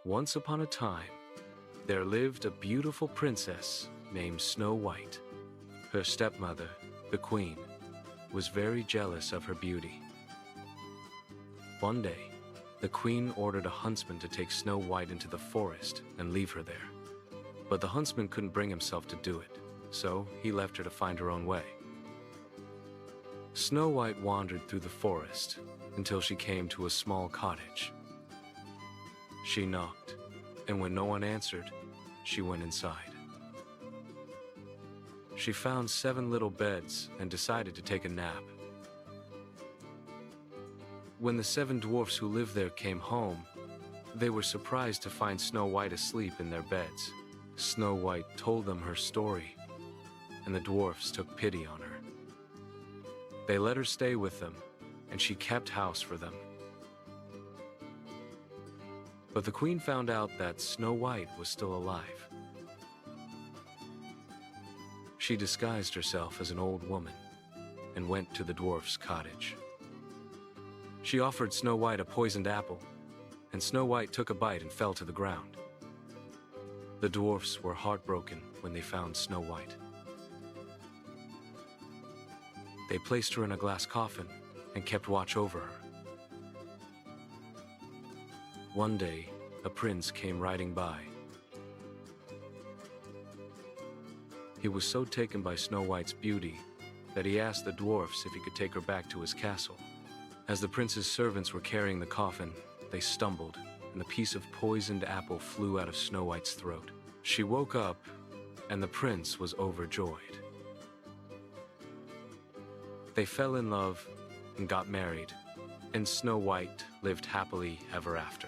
Once upon a time, there lived a beautiful princess named Snow White. Her stepmother, the queen, was very jealous of her beauty. One day, the queen ordered a huntsman to take Snow White into the forest and leave her there. But the huntsman couldn't bring himself to do it, so he left her to find her own way. Snow White wandered through the forest until she came to a small cottage. She knocked, and when no one answered, she went inside. She found 7 little beds and decided to take a nap. When the 7 dwarfs who lived there came home, they were surprised to find Snow White asleep in their beds. Snow White told them her story, and the dwarfs took pity on her. They let her stay with them, and she kept house for them. But the queen found out that Snow White was still alive. She disguised herself as an old woman and went to the dwarf's cottage. She offered Snow White a poisoned apple, and Snow White took a bite and fell to the ground. The dwarfs were heartbroken when they found Snow White. They placed her in a glass coffin and kept watch over her. One day, a prince came riding by. He was so taken by Snow White's beauty that he asked the dwarfs if he could take her back to his castle. As the prince's servants were carrying the coffin, they stumbled, and a piece of poisoned apple flew out of Snow White's throat. She woke up, and the prince was overjoyed. They fell in love and got married, and Snow White lived happily ever after.